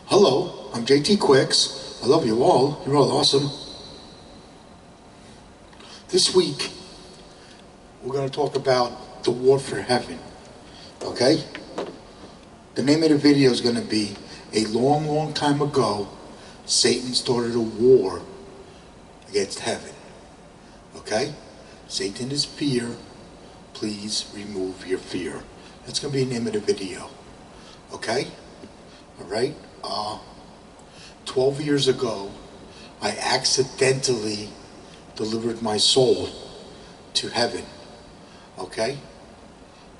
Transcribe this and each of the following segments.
Hello, I'm JT Quicks. I love you all. You're all awesome. This week, we're going to talk about the war for heaven. Okay? The name of the video is going to be, a long, long time ago, Satan started a war against heaven. Okay? Satan is fear. Please remove your fear. That's going to be the name of the video. Okay? Alright? 12 years ago, I accidentally delivered my soul to heaven. Okay?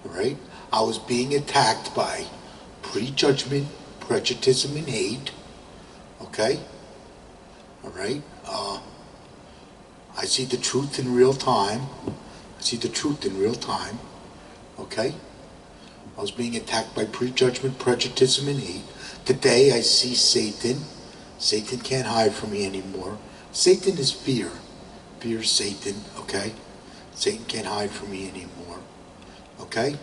Alright? I was being attacked by prejudgment, prejudice, and hate. Okay? Alright? I see the truth in real time. Okay? I was being attacked by prejudgment, prejudice, and hate. Today I see Satan. Satan can't hide from me anymore. Satan is fear. Fear is Satan, okay? Satan can't hide from me anymore. Okay?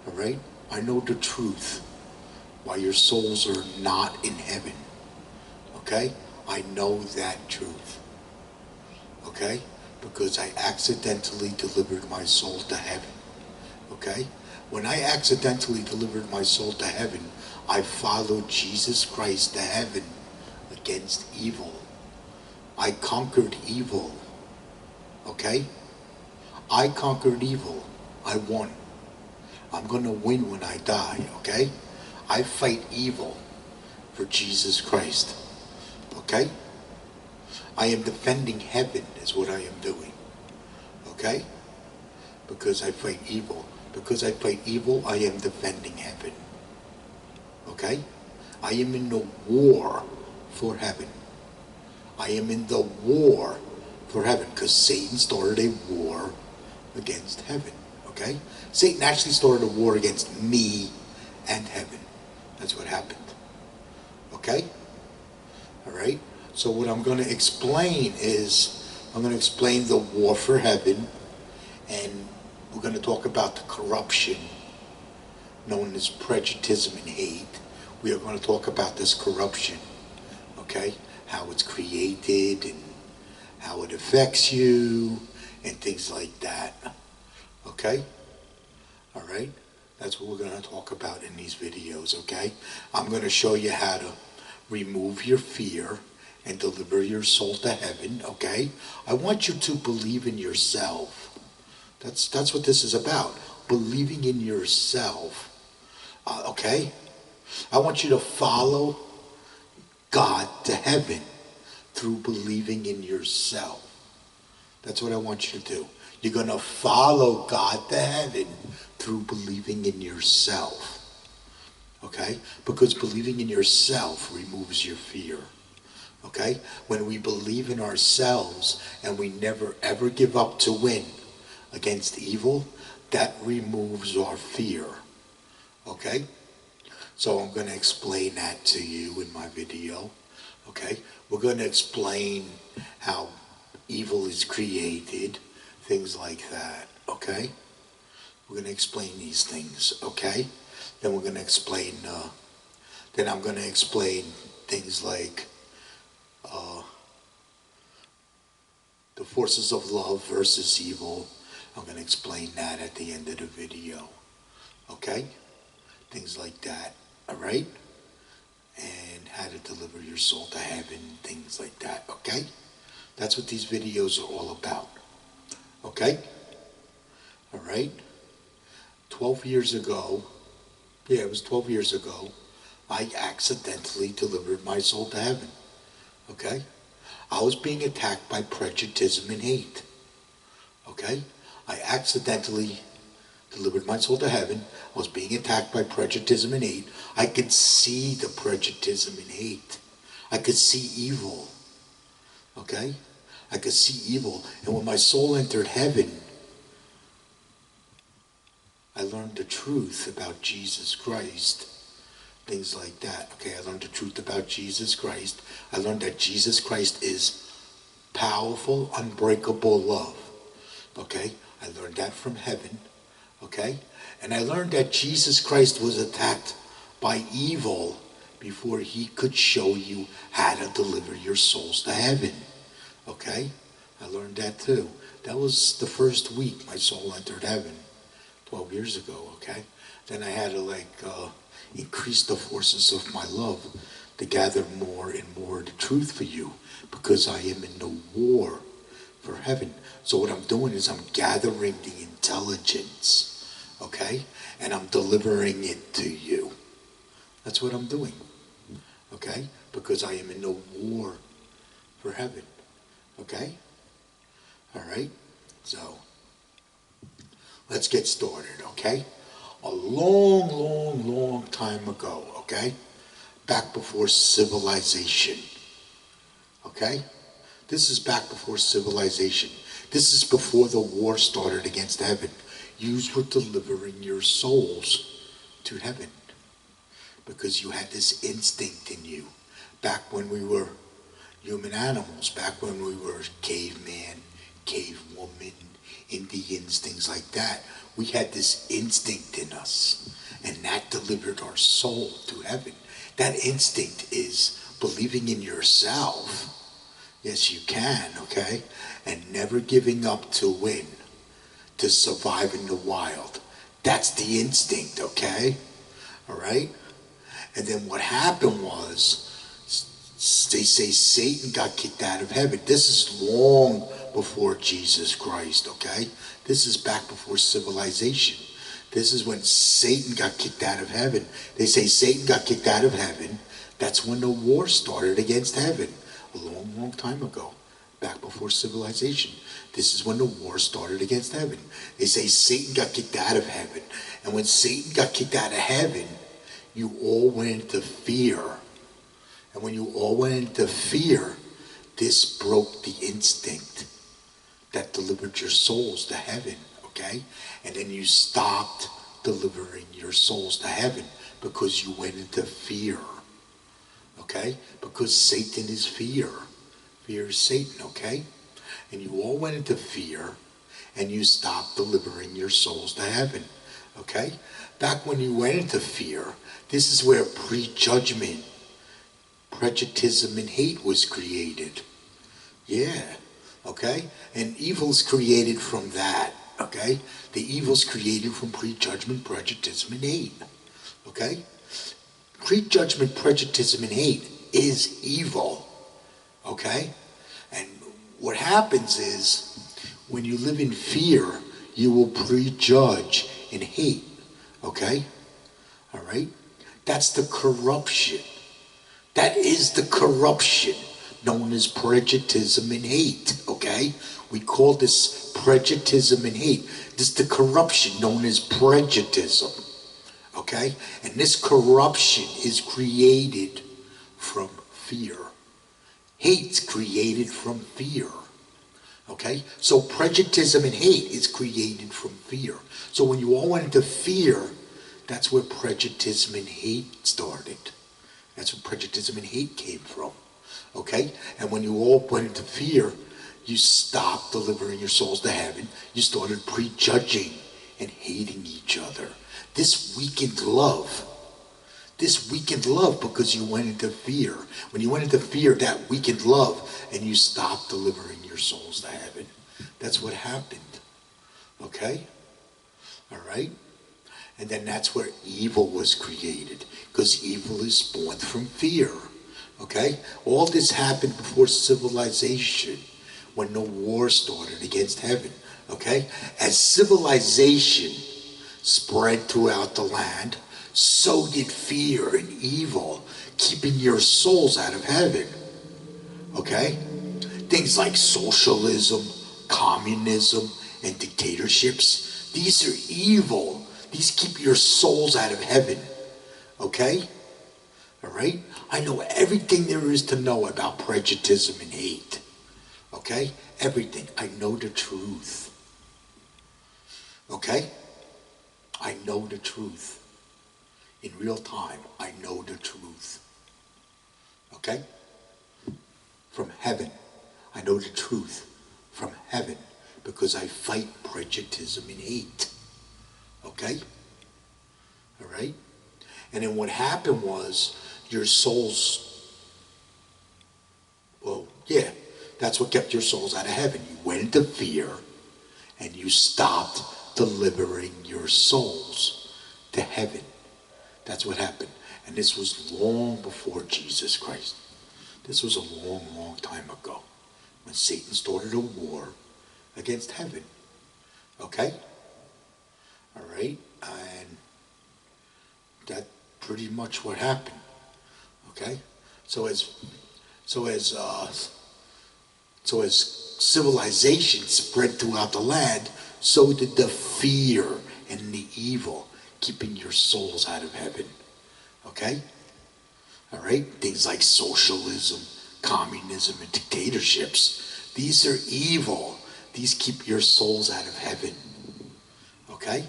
Alright? I know the truth. Why your souls are not in heaven. Okay? I know that truth. Okay? Because I accidentally delivered my soul to heaven. Okay? When I accidentally delivered my soul to heaven, I followed Jesus Christ to heaven against evil. I conquered evil. Okay? I conquered evil. I won. I'm going to win when I die. Okay? I fight evil for Jesus Christ. Okay? I am defending heaven is what I am doing. Okay? Because I fight evil. Because I fight evil, I am defending heaven. Okay? I am in the war for heaven. I am in the war for heaven because Satan started a war against heaven. Okay? Satan actually started a war against me and heaven. That's what happened. Okay? Alright? So what I'm going to explain is, I'm going to explain the war for heaven, and we're going to talk about the corruption known as prejudice and hate. We are going to talk about this corruption, okay? How it's created and how it affects you and things like that, okay? All right? That's what we're going to talk about in these videos, okay? I'm going to show you how to remove your fear and deliver your soul to heaven, okay? I want you to believe in yourself. That's what this is about, believing in yourself, okay? I want you to follow God to heaven through believing in yourself. That's what I want you to do. You're going to follow God to heaven through believing in yourself, okay? Because believing in yourself removes your fear. Okay? When we believe in ourselves and we never ever give up to win against evil, that removes our fear. Okay? So I'm going to explain that to you in my video. Okay? We're going to explain how evil is created, things like that. Okay? We're going to explain these things. Okay? Then we're going to explain, then I'm going to explain things like the forces of love versus evil. I'm going to explain that at the end of the video. Okay? Things like that. Alright? And how to deliver your soul to heaven. Things like that. Okay? That's what these videos are all about. Okay? Alright? 12 years ago, it was 12 years ago, I accidentally delivered my soul to heaven. Okay? I was being attacked by prejudice and hate. Okay? I accidentally delivered my soul to heaven. I was being attacked by prejudice and hate. I could see the prejudice and hate. I could see evil. Okay? I could see evil. And when my soul entered heaven, I learned the truth about Jesus Christ. Things like that. Okay, I learned the truth about Jesus Christ. I learned that Jesus Christ is powerful, unbreakable love. Okay, I learned that from heaven. Okay, and I learned that Jesus Christ was attacked by evil before he could show you how to deliver your souls to heaven. Okay? I learned that too. That was the first week my soul entered heaven, 12 years ago, okay? Then I had to increase the forces of my love to gather more and more the truth for you, because I am in the war for heaven. So what I'm doing is I'm gathering the intelligence, okay? And I'm delivering it to you. That's what I'm doing, okay? Because I am in the war for heaven, okay? All right? So, let's get started, okay? A long, long, long time ago, okay? Back before civilization, okay? This is back before civilization. This is before the war started against heaven. Yous were delivering your souls to heaven because you had this instinct in you. Back when we were human animals, back when we were caveman, cavewoman, Indians, things like that, we had this instinct in us, and that delivered our soul to heaven. That instinct is believing in yourself. Yes, you can, okay? And never giving up to win, to survive in the wild. That's the instinct, okay? All right? And then what happened was, they say Satan got kicked out of heaven. This is long before Jesus Christ, okay? This is back before civilization. This is when Satan got kicked out of heaven. They say Satan got kicked out of heaven. That's when the war started against heaven. A long, long time ago, back before civilization. This is when the war started against heaven. They say Satan got kicked out of heaven. And when Satan got kicked out of heaven, you all went into fear. And when you all went into fear, this broke the instinct that delivered your souls to heaven, okay? And then you stopped delivering your souls to heaven because you went into fear. Okay? Because Satan is fear. Fear is Satan, okay? And you all went into fear, and you stopped delivering your souls to heaven, okay? Back when you went into fear, this is where prejudgment, prejudice, and hate was created. Yeah, okay? And evil's created from that, okay? The evil's created from prejudgment, prejudice, and hate, okay? Prejudgment, prejudice, and hate is evil, okay? And what happens is, when you live in fear, you will prejudge and hate, okay? All right? That's the corruption. That is the corruption known as prejudice and hate, okay? We call this prejudice and hate. This is the corruption known as prejudice. Okay? And this corruption is created from fear. Hate's created from fear. Okay? So prejudice and hate is created from fear. So when you all went into fear, that's where prejudice and hate started. That's where prejudice and hate came from. Okay? And when you all went into fear, you stopped delivering your souls to heaven. You started prejudging and hating each other. This weakened love. This weakened love because you went into fear. When you went into fear, that weakened love, and you stopped delivering your souls to heaven. That's what happened. Okay? All right? And then that's where evil was created, because evil is spawned from fear. Okay? All this happened before civilization, when the war started against heaven. Okay? As civilization spread throughout the land, so did fear and evil, keeping your souls out of heaven. Okay? Things like socialism, communism, and dictatorships, these are evil. These keep your souls out of heaven. Okay? All right? I know everything there is to know about prejudice and hate. Okay? Everything. I know the truth. Okay? I know the truth. In real time, I know the truth. Okay? From heaven. I know the truth from heaven because I fight prejudice and hate. Okay? All right? And then what happened was, your souls, well, yeah, that's what kept your souls out of heaven. You went into fear and you stopped delivering your souls to heaven. That's what happened. And this was long before Jesus Christ. This was a long, long time ago when Satan started a war against heaven. Okay? All right? And that's pretty much what happened. Okay? So as civilization spread throughout the land, so did the fear and the evil keeping your souls out of heaven. Okay? All right? Things like socialism, communism, and dictatorships. These are evil. These keep your souls out of heaven. Okay?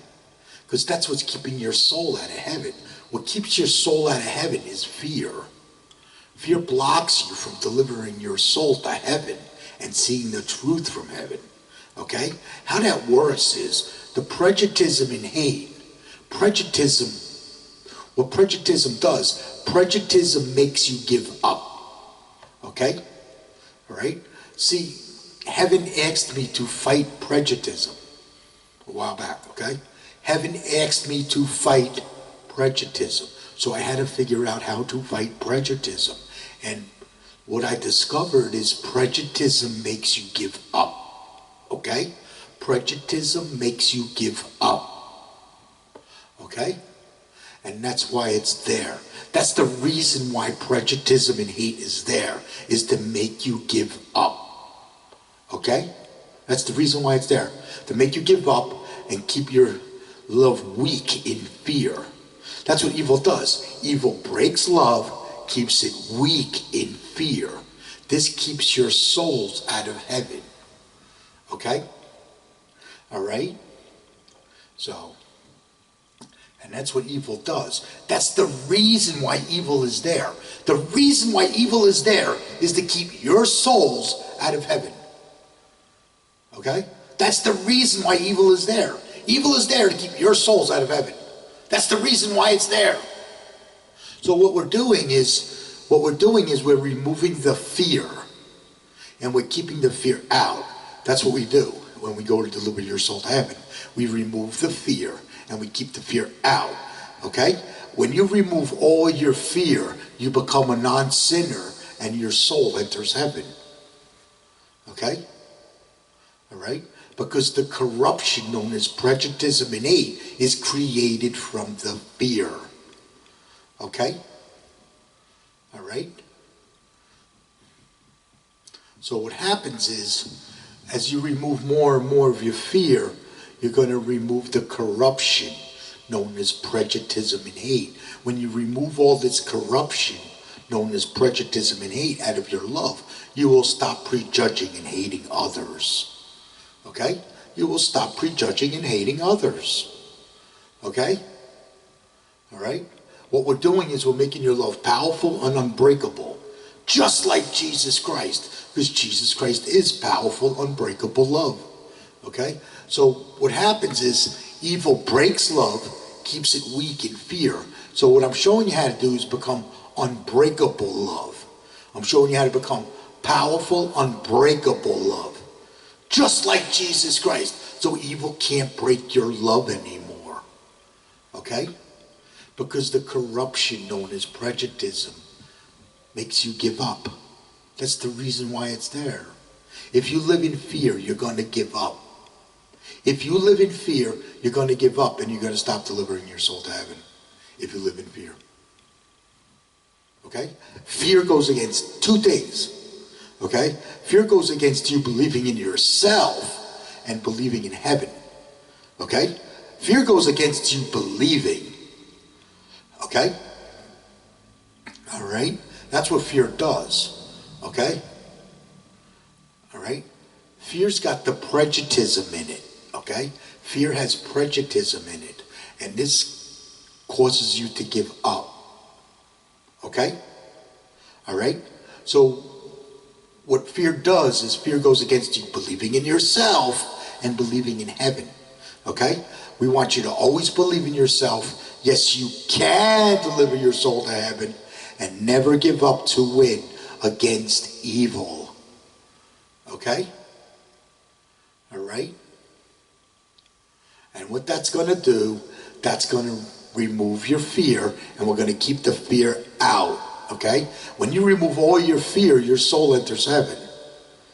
Because that's what's keeping your soul out of heaven. What keeps your soul out of heaven is fear. Fear blocks you from delivering your soul to heaven and seeing the truth from heaven. Okay? How that works is the prejudice and hate. What prejudice does, prejudice makes you give up. Okay? All right? See, heaven asked me to fight prejudice a while back, okay? Heaven asked me to fight prejudice. So I had to figure out how to fight prejudice. And what I discovered is prejudice makes you give up. Okay? Prejudice makes you give up. Okay? And that's why it's there. That's the reason why prejudice and hate is there, is to make you give up. Okay? That's the reason why it's there. To make you give up and keep your love weak in fear. That's what evil does. Evil breaks love, keeps it weak in fear. This keeps your souls out of heaven. Okay? All right? So, and that's what evil does. That's the reason why evil is there. The reason why evil is there is to keep your souls out of heaven. Okay? That's the reason why evil is there. Evil is there to keep your souls out of heaven. That's the reason why it's there. So what we're doing is we're removing the fear, and we're keeping the fear out. That's what we do when we go to deliver your soul to heaven. We remove the fear and we keep the fear out. Okay? When you remove all your fear, you become a non-sinner and your soul enters heaven. Okay? All right? Because the corruption known as prejudice and hate is created from the fear. Okay? All right? So what happens is, as you remove more and more of your fear, you're going to remove the corruption known as prejudice and hate. When you remove all this corruption known as prejudice and hate out of your love, you will stop prejudging and hating others. Okay? You will stop prejudging and hating others. Okay? All right? What we're doing is we're making your love powerful and unbreakable, just like Jesus Christ, because Jesus Christ is powerful, unbreakable love. Okay? So what happens is evil breaks love, keeps it weak in fear. So what I'm showing you how to do is become unbreakable love. I'm showing you how to become powerful, unbreakable love, just like Jesus Christ. So evil can't break your love anymore. Okay? Because the corruption known as prejudice makes you give up. That's the reason why it's there. If you live in fear, you're going to give up. If you live in fear, you're going to give up and you're going to stop delivering your soul to heaven. If you live in fear. Okay? Fear goes against two things. Okay? Fear goes against you believing in yourself and believing in heaven. Okay? Fear goes against you believing. Okay? All right? That's what fear does. Okay? All right? Fear's got the prejudice in it. Okay? Fear has prejudice in it. And this causes you to give up. Okay? All right? So what fear does is fear goes against you believing in yourself and believing in heaven. Okay? We want you to always believe in yourself. Yes, you can deliver your soul to heaven. and never give up to win against evil. Okay? All right? And what that's going to do, that's going to remove your fear, and we're going to keep the fear out. Okay? When you remove all your fear, your soul enters heaven.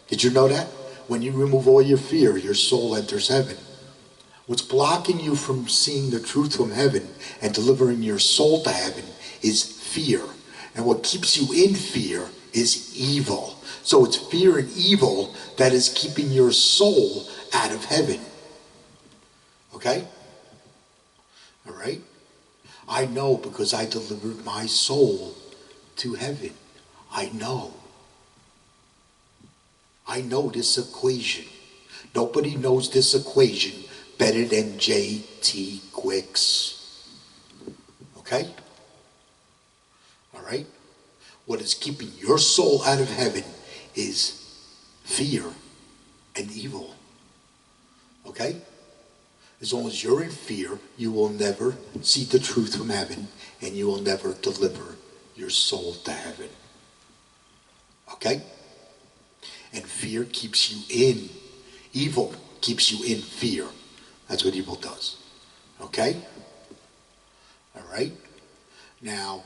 Did you know that? When you remove all your fear, your soul enters heaven. What's blocking you from seeing the truth from heaven and delivering your soul to heaven is fear. And what keeps you in fear is evil. So it's fear and evil that is keeping your soul out of heaven. Okay? All right? I know because I delivered my soul to heaven. I know. I know this equation. Nobody knows this equation better than J.T. Quicks. Okay? All right? What is keeping your soul out of heaven is fear and evil. Okay? As long as you're in fear, you will never see the truth from heaven, and you will never deliver your soul to heaven. Okay? And fear keeps you in. Evil keeps you in fear. That's what evil does. Okay? All right? Now,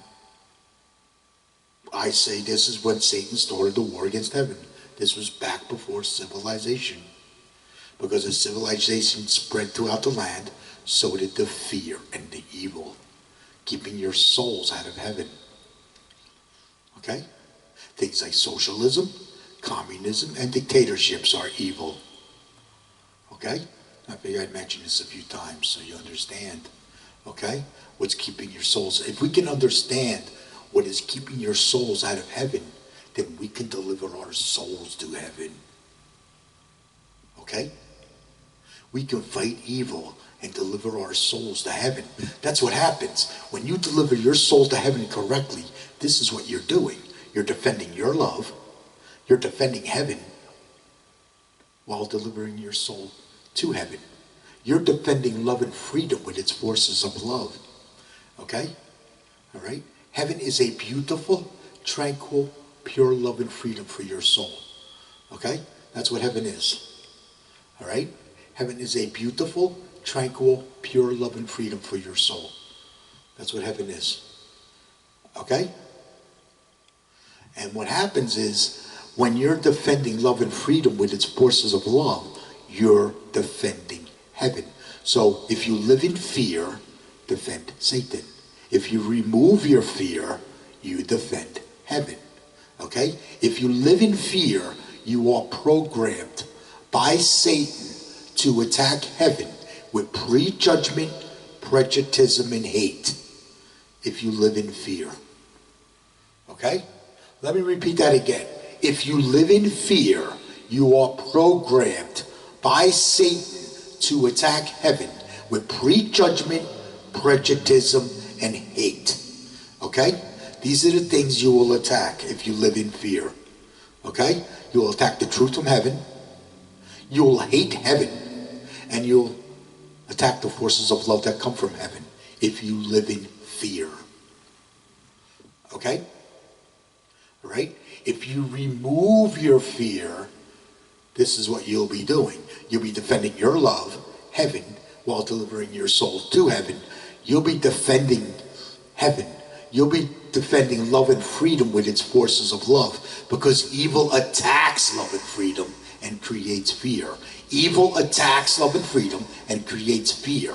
I say this is when Satan started the war against heaven. This was back before civilization. Because as civilization spread throughout the land, so did the fear and the evil, keeping your souls out of heaven. Okay? Things like socialism, communism, and dictatorships are evil. Okay? I figure I'd mention this a few times so you understand. Okay? What's keeping your souls. If we can understand what is keeping your souls out of heaven, then we can deliver our souls to heaven. Okay? We can fight evil and deliver our souls to heaven. That's what happens. When you deliver your soul to heaven correctly, this is what you're doing. You're defending your love. You're defending heaven while delivering your soul to heaven. You're defending love and freedom with its forces of love. Okay? All right? Heaven is a beautiful, tranquil, pure love and freedom for your soul. Okay? That's what heaven is. All right? Heaven is a beautiful, tranquil, pure love and freedom for your soul. That's what heaven is. Okay? And what happens is, when you're defending love and freedom with its forces of love, you're defending heaven. So if you live in fear, defend Satan. If you remove your fear, you defend heaven. Okay? If you live in fear, you are programmed by Satan to attack heaven with prejudgment, prejudice, and hate. If you live in fear. Okay? Let me repeat that again. If you live in fear, you are programmed by Satan to attack heaven with prejudgment, prejudice, and hate. Okay? These are the things you will attack if you live in fear. Okay? You will attack the truth from heaven. You will hate heaven. And you'll attack the forces of love that come from heaven if you live in fear. Okay? All right? If you remove your fear, this is what you'll be doing. You'll be defending your love, heaven, while delivering your soul to heaven. You'll be defending heaven. You'll be defending love and freedom with its forces of love, because evil attacks love and freedom and creates fear. Evil attacks love and freedom and creates fear.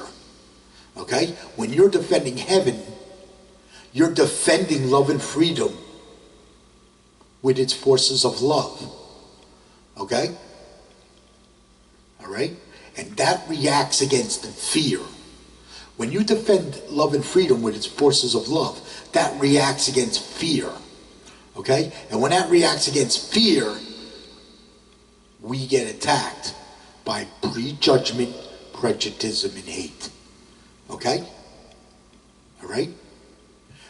Okay? When you're defending heaven, you're defending love and freedom with its forces of love. Okay? All right? And that reacts against fear. When you defend love and freedom with its forces of love, that reacts against fear. Okay? And when that reacts against fear, we get attacked by prejudgment, prejudice, and hate. Okay? All right?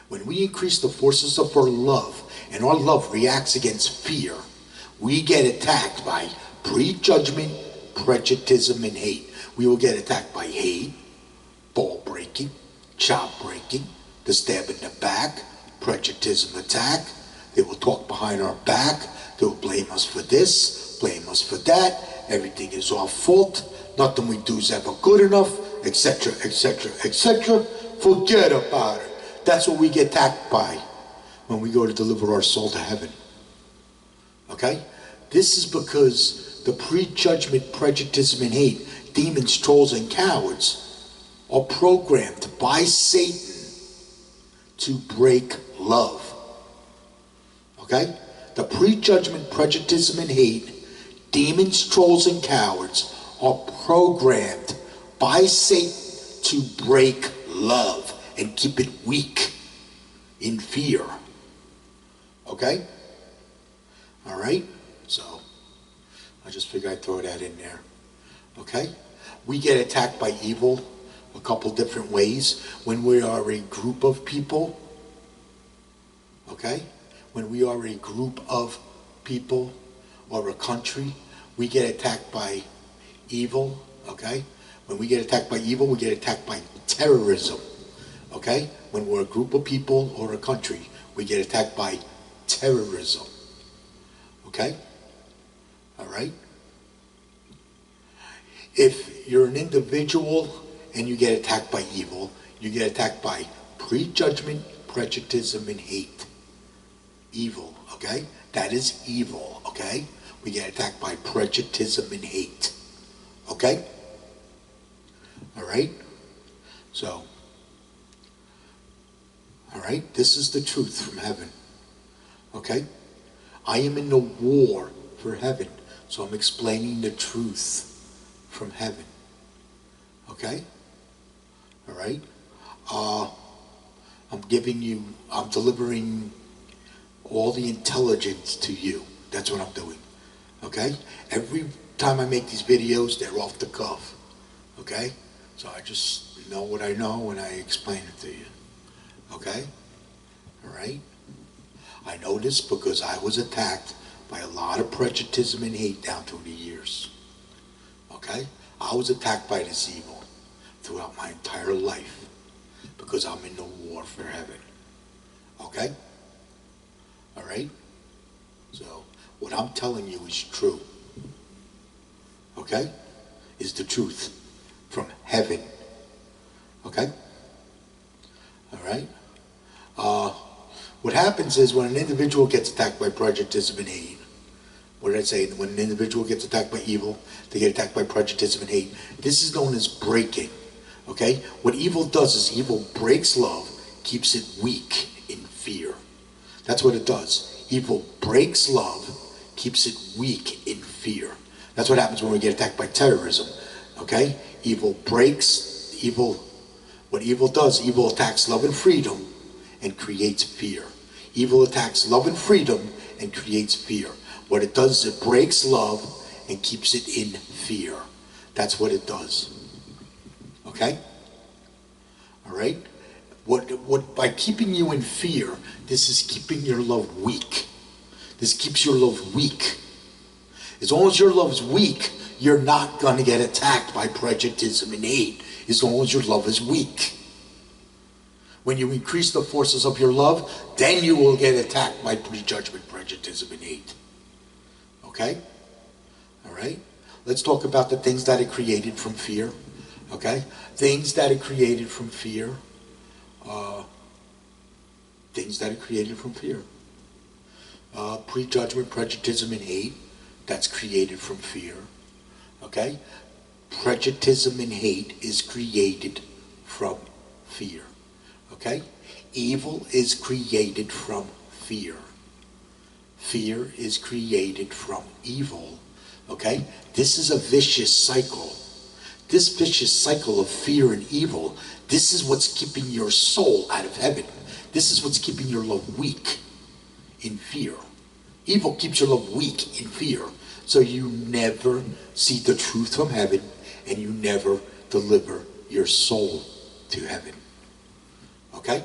When we increase the forces of our love, and our love reacts against fear, we get attacked by prejudgment, prejudice, and hate. We will get attacked by hate, ball breaking, chop breaking, the stab in the back, prejudice attack. They will talk behind our back. They will blame us for this, blame us for that. Everything is our fault. Nothing we do is ever good enough, etc., etc., etc. Forget about it. That's what we get attacked by when we go to deliver our soul to heaven. Okay? This is because the prejudgment, prejudice, and hate, demons, trolls, and cowards are programmed by Satan to break love. Okay? The prejudgment, prejudice, and hate, demons, trolls, and cowards are programmed by Satan to break love and keep it weak in fear. Okay? Alright? So, I just figured I'd throw that in there. Okay? We get attacked by evil a couple different ways. When we are a group of people, okay? When we are a group of people or a country, we get attacked by evil, okay? When we get attacked by evil, we get attacked by terrorism, okay? When we're a group of people or a country, we get attacked by terrorism, okay? All right? If you're an individual and you get attacked by evil, you get attacked by prejudgment, prejudice, and hate. Evil, okay? That is evil, okay? We get attacked by prejudice and hate, okay? All right? So, all right? This is the truth from heaven, okay? I am in the war for heaven, so I'm explaining the truth from heaven, okay? All right? I'm delivering all the intelligence to you. That's what I'm doing, okay? Every time I make these videos, they're off the cuff, okay? So I just know what I know and I explain it to you, okay? All right? I know this because I was attacked by a lot of prejudice and hate down through the years, okay? I was attacked by this evil throughout my entire life because I'm in the war for heaven, okay? All right? So, what I'm telling you is true, okay? Is the truth from heaven, okay? All right? What happens is when an individual gets attacked by prejudice and hate, what did I say? When an individual gets attacked by evil, they get attacked by prejudice and hate. This is known as breaking, okay? What evil does is evil breaks love, keeps it weak in fear. That's what it does. Evil breaks love, keeps it weak in fear. That's what happens when we get attacked by terrorism, okay? What evil does, evil attacks love and freedom and creates fear. Evil attacks love and freedom and creates fear. What it does is it breaks love and keeps it in fear. That's what it does. Okay? All right? What by keeping you in fear, this is keeping your love weak. This keeps your love weak. As long as your love's weak, you're not going to get attacked by prejudice and hate. As long as your love is weak. When you increase the forces of your love, then you will get attacked by prejudgment, prejudice, and hate. Okay? All right? Let's talk about the things that are created from fear. Okay? Things that are created from fear. Things that are created from fear. Prejudgment, prejudice, and hate. That's created from fear. Okay? Prejudice and hate is created from fear. Okay? Evil is created from fear. Fear is created from evil. Okay? This is a vicious cycle. This vicious cycle of fear and evil, this is what's keeping your soul out of heaven. This is what's keeping your love weak in fear. Evil keeps your love weak in fear. So you never see the truth from heaven and you never deliver your soul to heaven. Okay?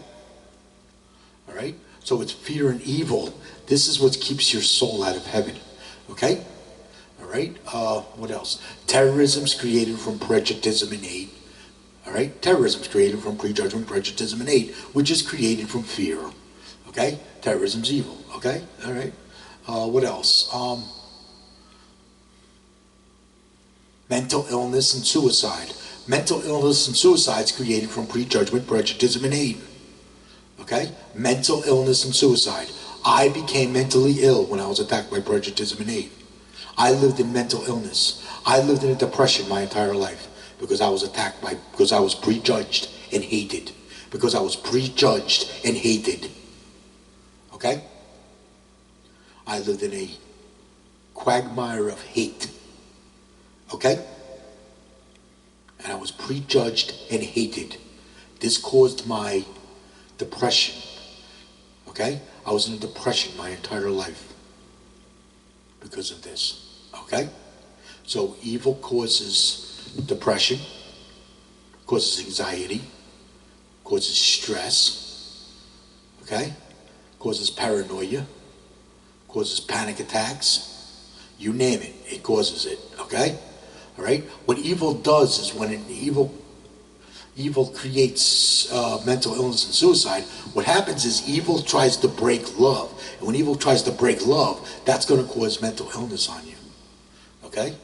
All right? So it's fear and evil. This is what keeps your soul out of heaven. Okay? All right? What else? Terrorism's created from prejudice and hate. All right? Terrorism's created from prejudgment, prejudice, and hate, which is created from fear. Okay? Terrorism's evil. Okay? All right? What else? Mental illness and suicide. Mental illness and suicide is created from prejudgment, prejudice, and hate. Okay? Mental illness and suicide. I became mentally ill when I was attacked by prejudice and hate. I lived in mental illness. I lived in a depression my entire life because I was attacked by, because I was prejudged and hated. Because I was prejudged and hated. Okay? I lived in a quagmire of hate. Okay? And I was prejudged and hated. This caused my depression. Okay? I was in a depression my entire life because of this. Okay? So evil causes depression, causes anxiety, causes stress, okay? Causes paranoia, causes panic attacks, you name it, it causes it, okay? All right? What evil does is when evil creates mental illness and suicide, what happens is evil tries to break love. And when evil tries to break love, that's going to cause mental illness on you. Okay?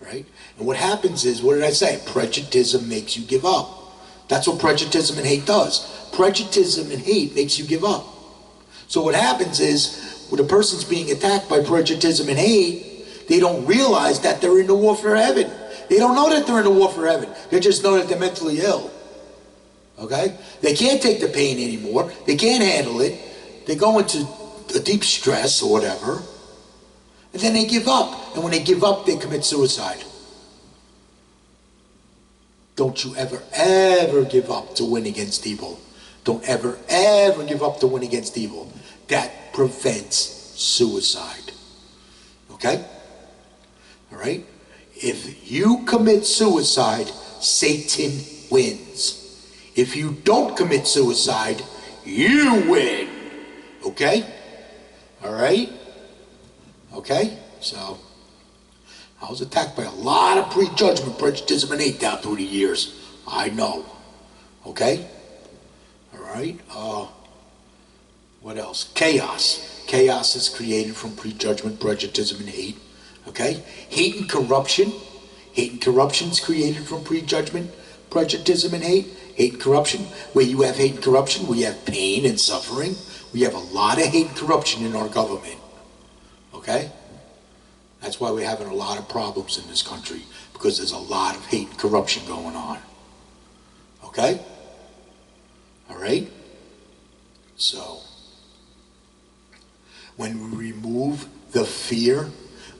Right? And what happens is, what did I say? Prejudice makes you give up. That's what prejudice and hate does. Prejudice and hate makes you give up. So what happens is, when a person's being attacked by prejudice and hate, they don't realize that they're in the war for heaven. They don't know that they're in the war for heaven. They just know that they're mentally ill. Okay? They can't take the pain anymore. They can't handle it. They go into a deep stress or whatever. And then they give up. And when they give up, they commit suicide. Don't you ever, ever give up to win against evil. Don't ever, ever give up to win against evil. That prevents suicide. Okay? All right? If you commit suicide, Satan wins. If you don't commit suicide, you win. Okay? All right? Okay? So, I was attacked by a lot of prejudgment, prejudice, and hate down through the years. I know. Okay? All right? What else? Chaos. Chaos is created from prejudgment, prejudice, and hate. Okay? Hate and corruption. Hate and corruption is created from prejudgment, prejudice, and hate. Hate and corruption. Where you have hate and corruption, we have pain and suffering. We have a lot of hate and corruption in our government. Okay? That's why we're having a lot of problems in this country, because there's a lot of hate and corruption going on. Okay? All right? So, when we remove the fear,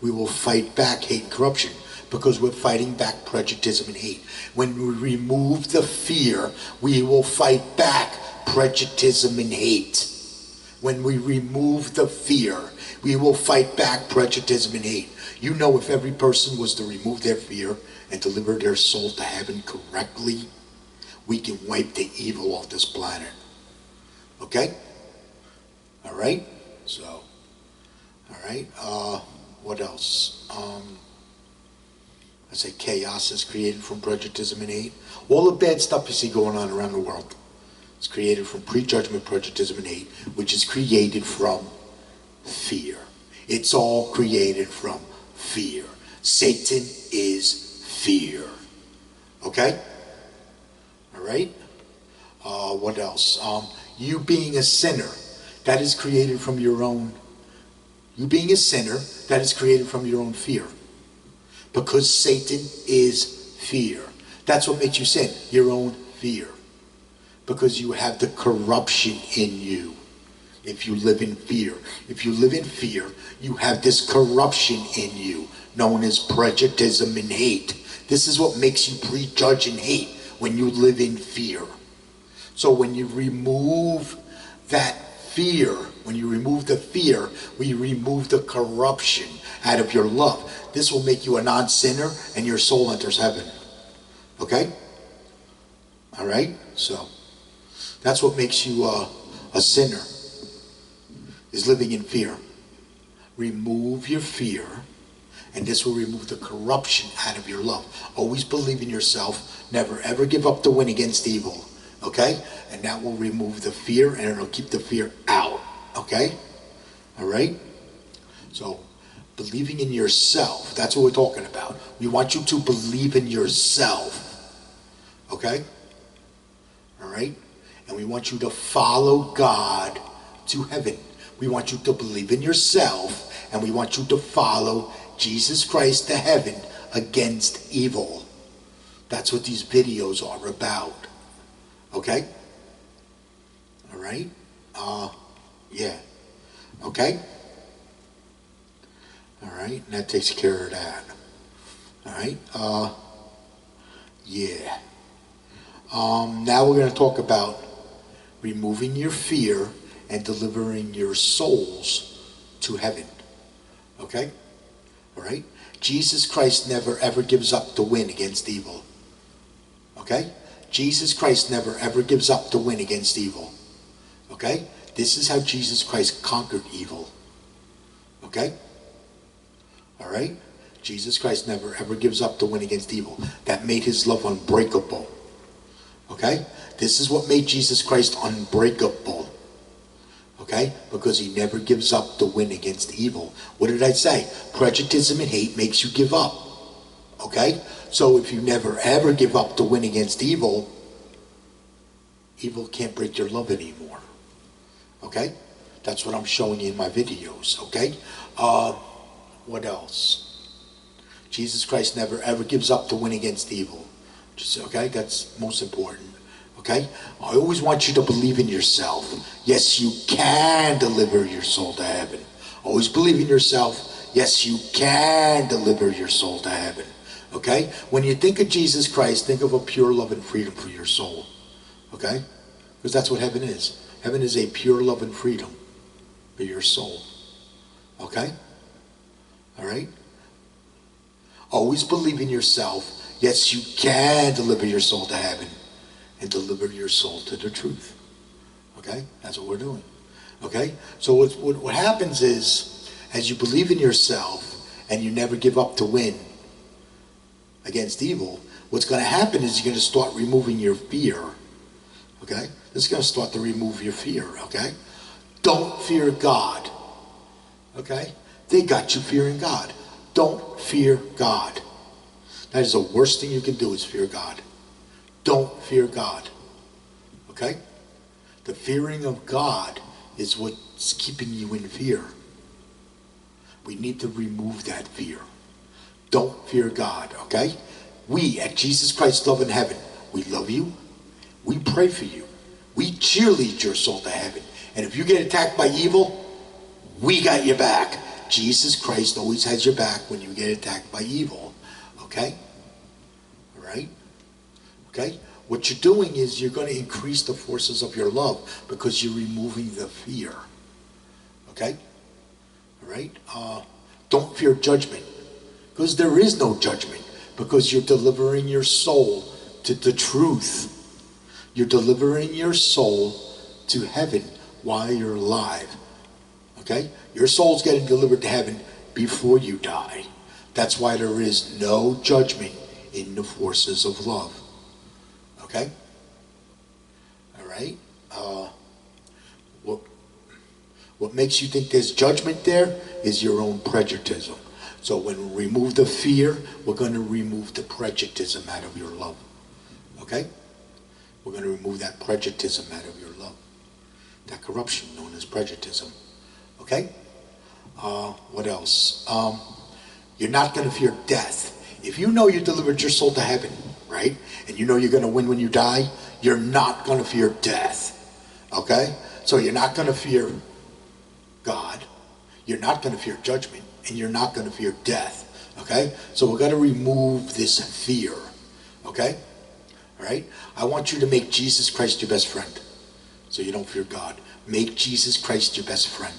we will fight back hate and corruption, because we're fighting back prejudice and hate. When we remove the fear, we will fight back prejudice and hate. When we remove the fear, we will fight back prejudice and hate. You know, if every person was to remove their fear and deliver their soul to heaven correctly, we can wipe the evil off this planet. Okay? All right? So, all right. What else? I say chaos is created from prejudice and hate. All the bad stuff you see going on around the world is created from prejudgment, prejudice, and hate, which is created from fear. It's all created from fear. Satan is fear. Okay? All right? What else? You being a sinner, that is created from your own. You being a sinner, that is created from your own fear. Because Satan is fear. That's what makes you sin, your own fear. Because you have the corruption in you. If you live in fear. If you live in fear, you have this corruption in you, known as prejudice and hate. This is what makes you prejudge and hate, when you live in fear. So when you remove that fear, when you remove the fear, we remove the corruption out of your love. This will make you a non-sinner, and your soul enters heaven. Okay? All right? So, that's what makes you a sinner, is living in fear. Remove your fear, and this will remove the corruption out of your love. Always believe in yourself. Never ever give up the win against evil. Okay? And that will remove the fear, and it'll keep the fear out. Okay? All right? So, believing in yourself, that's what we're talking about. We want you to believe in yourself. Okay? All right? And we want you to follow God to heaven. We want you to believe in yourself, and we want you to follow Jesus Christ to heaven against evil. That's what these videos are about. Okay? All right? Yeah. Okay? All right? And that takes care of that. All right? Yeah. Now we're going to talk about removing your fear and delivering your souls to heaven. Okay? All right? Jesus Christ never ever gives up to win against evil. Okay? Jesus Christ never ever gives up to win against evil. Okay? This is how Jesus Christ conquered evil. Okay? All right? Jesus Christ never ever gives up to win against evil. That made his love unbreakable. Okay? This is what made Jesus Christ unbreakable. Okay? Because he never gives up to win against evil. What did I say? Prejudice and hate makes you give up. Okay? So if you never ever give up to win against evil, evil can't break your love anymore. Okay? That's what I'm showing you in my videos. Okay? What else? Jesus Christ never ever gives up to win against evil. Okay? That's most important. Okay? I always want you to believe in yourself. Yes, you can deliver your soul to heaven. Always believe in yourself. Yes, you can deliver your soul to heaven. Okay? When you think of Jesus Christ, think of a pure love and freedom for your soul. Okay? Because that's what heaven is. Heaven is a pure love and freedom for your soul. Okay? All right? Always believe in yourself. Yes, you can deliver your soul to heaven and deliver your soul to the truth. Okay? That's what we're doing. Okay? So what happens is, as you believe in yourself and you never give up to win against evil, what's going to happen is you're going to start removing your fear. Okay? This is going to start to remove your fear. Okay? Don't fear God. Okay? They got you fearing God. Don't fear God. That is the worst thing you can do, is fear God. Don't fear God. Okay? The fearing of God is what's keeping you in fear. We need to remove that fear. Don't fear God, okay? We at Jesus Christ Love in Heaven, we love you. We pray for you. We cheerlead your soul to heaven. And if you get attacked by evil, we got your back. Jesus Christ always has your back when you get attacked by evil. Okay? All right? Okay? What you're doing is you're going to increase the forces of your love because you're removing the fear. Okay? All right? Don't fear judgment, because there is no judgment, because you're delivering your soul to the truth. You're delivering your soul to heaven while you're alive. Okay? Your soul's getting delivered to heaven before you die. That's why there is no judgment in the forces of love. Okay? All right? What makes you think there's judgment there is your own prejudice. So when we remove the fear, we're going to remove the prejudice out of your love. Okay? We're going to remove that prejudice out of your love. That corruption known as prejudice. Okay? What else? You're not going to fear death. If you know you delivered your soul to heaven, right? And you know you're going to win when you die, you're not going to fear death. Okay? So you're not going to fear God. You're not going to fear judgment. And you're not going to fear death. Okay? So we're going to remove this fear. Okay? All right? I want you to make Jesus Christ your best friend, so you don't fear God. Make Jesus Christ your best friend.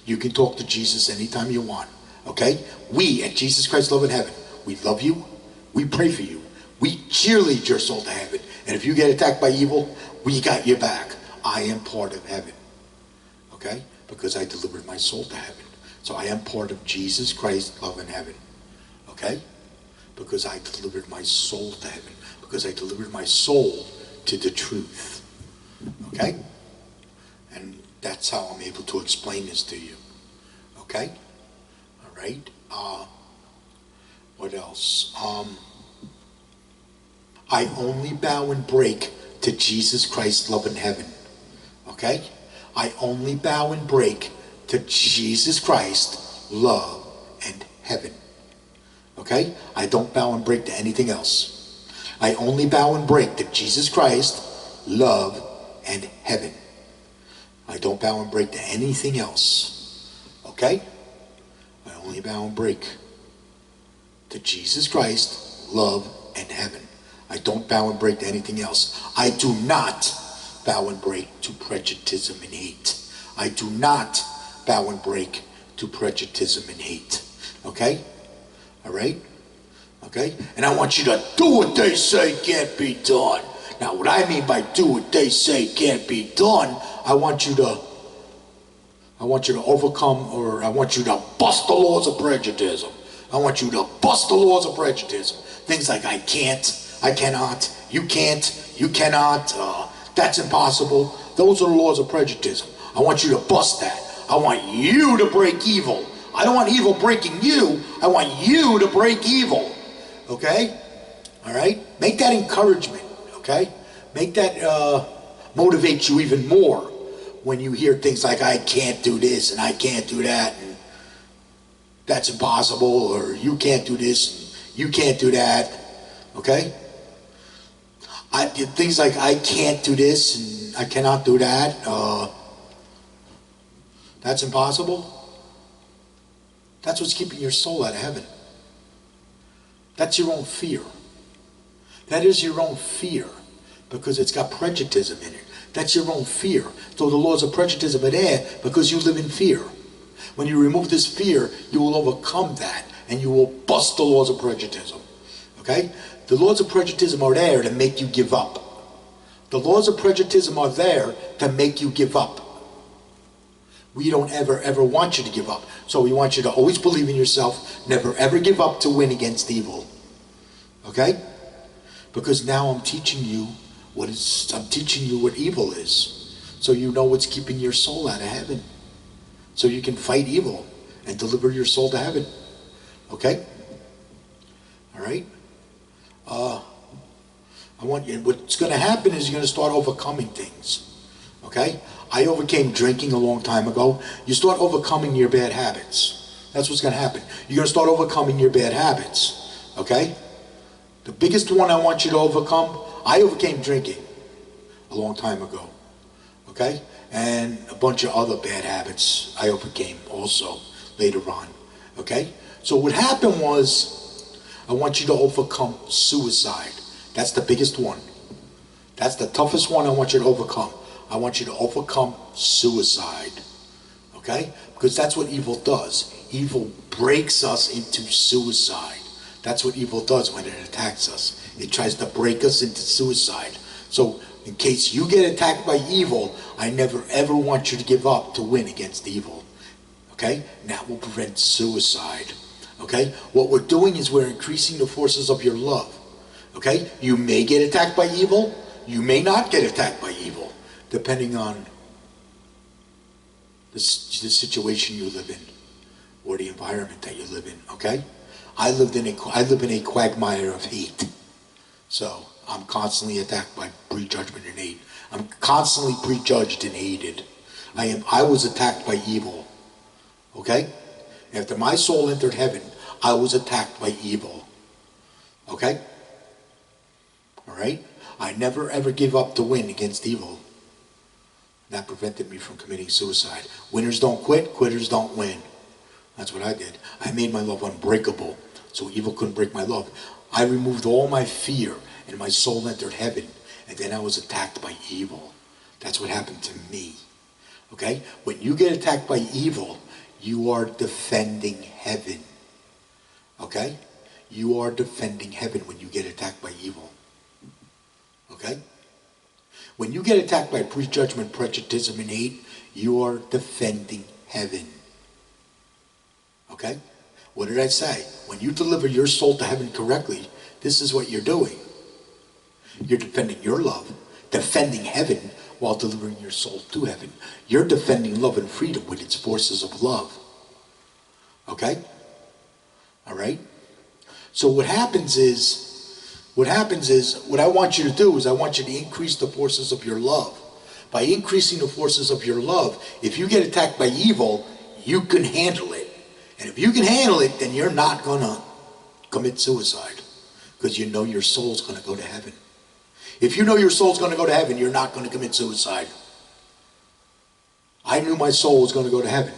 You can talk to Jesus anytime you want. Okay? We at Jesus Christ Love in Heaven, we love you. We pray for you. We cheerlead your soul to heaven. And if you get attacked by evil, we got your back. I am part of heaven. Okay? Because I delivered my soul to heaven. So I am part of Jesus Christ Love in Heaven. Okay? Because I delivered my soul to heaven. Because I delivered my soul to the truth. Okay? And that's how I'm able to explain this to you. Okay? All right? What else? I only bow and break to Jesus Christ's love in heaven. Okay? I only bow and break to Jesus Christ's love and heaven. Okay? I don't bow and break to anything else. I only bow and break to Jesus Christ, love, and heaven. I don't bow and break to anything else. Okay? I only bow and break to Jesus Christ, love, and heaven. I don't bow and break to anything else. I do not bow and break to prejudice and hate. I do not bow and break to prejudice and hate. Okay? All right? Okay? And I want you to do what they say can't be done. Now, what I mean by do what they say can't be done, I want you to overcome, or I want you to bust the laws of prejudice. I want you to bust the laws of prejudice. Things like I can't, I cannot, you can't, you cannot, that's impossible. Those are the laws of prejudice. I want you to bust that. I want you to break evil. I don't want evil breaking you. I want you to break evil. Okay? All right? Make that encouragement. Okay? Make that motivate you even more when you hear things like I can't do this and I can't do that and that's impossible, or you can't do this and you can't do that. Okay? Things like I can't do this and I cannot do that. That's impossible. That's what's keeping your soul out of heaven. That's your own fear. That is your own fear because it's got prejudice in it. That's your own fear. So the laws of prejudice are there because you live in fear. When you remove this fear, you will overcome that and you will bust the laws of prejudice. Okay? The laws of prejudice are there to make you give up. The laws of prejudice are there to make you give up. We don't ever want you to give up. So we want you to always believe in yourself, never ever give up to win against evil. Okay? Because now I'm teaching you what evil is. So you know what's keeping your soul out of heaven. So you can fight evil and deliver your soul to heaven. Okay? All right? What's going to happen is you're going to start overcoming things. Okay? I overcame drinking a long time ago. You start overcoming your bad habits. That's what's going to happen. You're going to start overcoming your bad habits. Okay? The biggest one I want you to overcome, I overcame drinking a long time ago. Okay? And a bunch of other bad habits I overcame also later on. Okay? So what happened was, I want you to overcome suicide. That's the biggest one. That's the toughest one I want you to overcome. I want you to overcome suicide. Okay? Because that's what evil does. Evil breaks us into suicide. That's what evil does when it attacks us. It tries to break us into suicide. So in case you get attacked by evil, I never ever want you to give up to win against evil. Okay? And that will prevent suicide. Okay? What we're doing is we're increasing the forces of your love. Okay? You may get attacked by evil. You may not get attacked by evil, depending on the situation you live in or the environment that you live in. Okay? I live in a quagmire of hate. So I'm constantly attacked by prejudgment and hate. I'm constantly prejudged and hated. I was attacked by evil. Okay? After my soul entered heaven, I was attacked by evil. Okay? Alright? I never ever give up to win against evil. That prevented me from committing suicide. Winners don't quit, quitters don't win. That's what I did. I made my love unbreakable, so evil couldn't break my love. I removed all my fear, and my soul entered heaven, and then I was attacked by evil. That's what happened to me. Okay? When you get attacked by evil, you are defending heaven. Okay? You are defending heaven when you get attacked by evil. Okay? When you get attacked by prejudgment, prejudice, and hate, you are defending heaven. Okay? What did I say? When you deliver your soul to heaven correctly, this is what you're doing. You're defending your love, defending heaven while delivering your soul to heaven. You're defending love and freedom with its forces of love. Okay? All right? So what happens is, what I want you to do is I want you to increase the forces of your love. By increasing the forces of your love, if you get attacked by evil, you can handle it. And if you can handle it, then you're not going to commit suicide, because you know your soul's going to go to heaven. If you know your soul's going to go to heaven, you're not going to commit suicide. I knew my soul was going to go to heaven.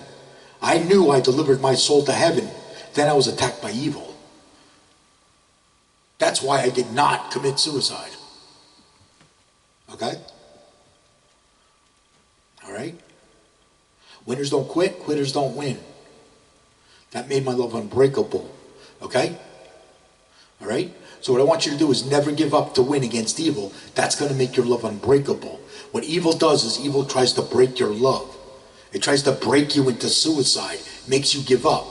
I knew I delivered my soul to heaven. Then I was attacked by evil. That's why I did not commit suicide. Okay? All right? Winners don't quit, quitters don't win. That made my love unbreakable. Okay? All right? So what I want you to do is never give up to win against evil. That's going to make your love unbreakable. What evil does is evil tries to break your love. It tries to break you into suicide. Makes you give up.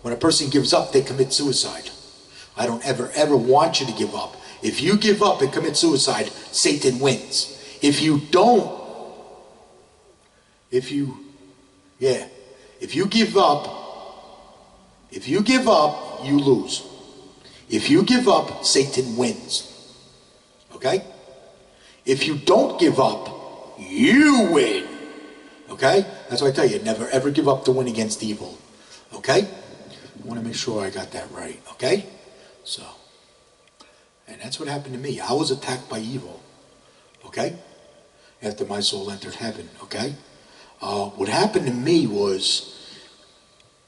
When a person gives up, they commit suicide. I don't ever want you to give up. If you give up and commit suicide, Satan wins. If you don't, if you give up, you lose. If you give up, Satan wins. Okay? If you don't give up, you win. Okay? That's why I tell you, never ever give up to win against evil. Okay? I want to make sure I got that right. Okay? So, and that's what happened to me. I was attacked by evil. Okay? After my soul entered heaven. Okay? What happened to me was